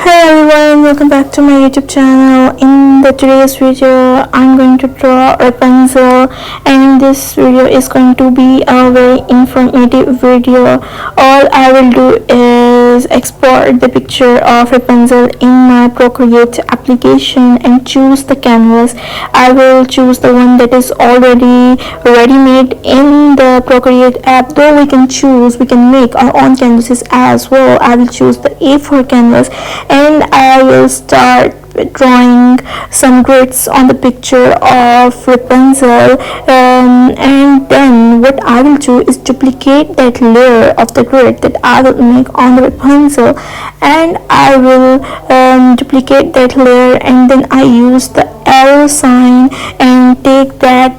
Hey everyone, welcome back to my YouTube channel. In today's video, I'm going to draw Rapunzel, and this video is going to be a very informative video. All I will do is export the picture of Rapunzel in my Procreate application and choose the canvas. I will choose the one that is already ready-made in the Procreate app, though we can make our own canvases as well. I will choose the A4 canvas and I will start drawing some grids on the picture of Repunzel, and then what I will do is duplicate that layer of the grid that I will make on the Repunzel, and I will duplicate that layer, and then I use the arrow sign and take that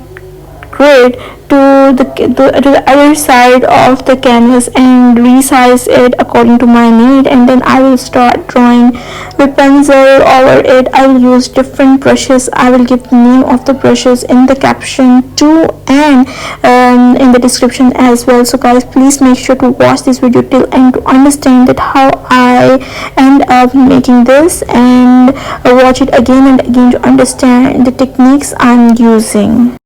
grid to the other side of the canvas and resize it according to my need, and then I will start drawing Rapunzel over it. I will use different brushes. I will give the name of the brushes in the caption too, and in the description as well. So guys, please make sure to watch this video till end to understand that how I end up making this, and watch it again and again to understand the techniques I'm using.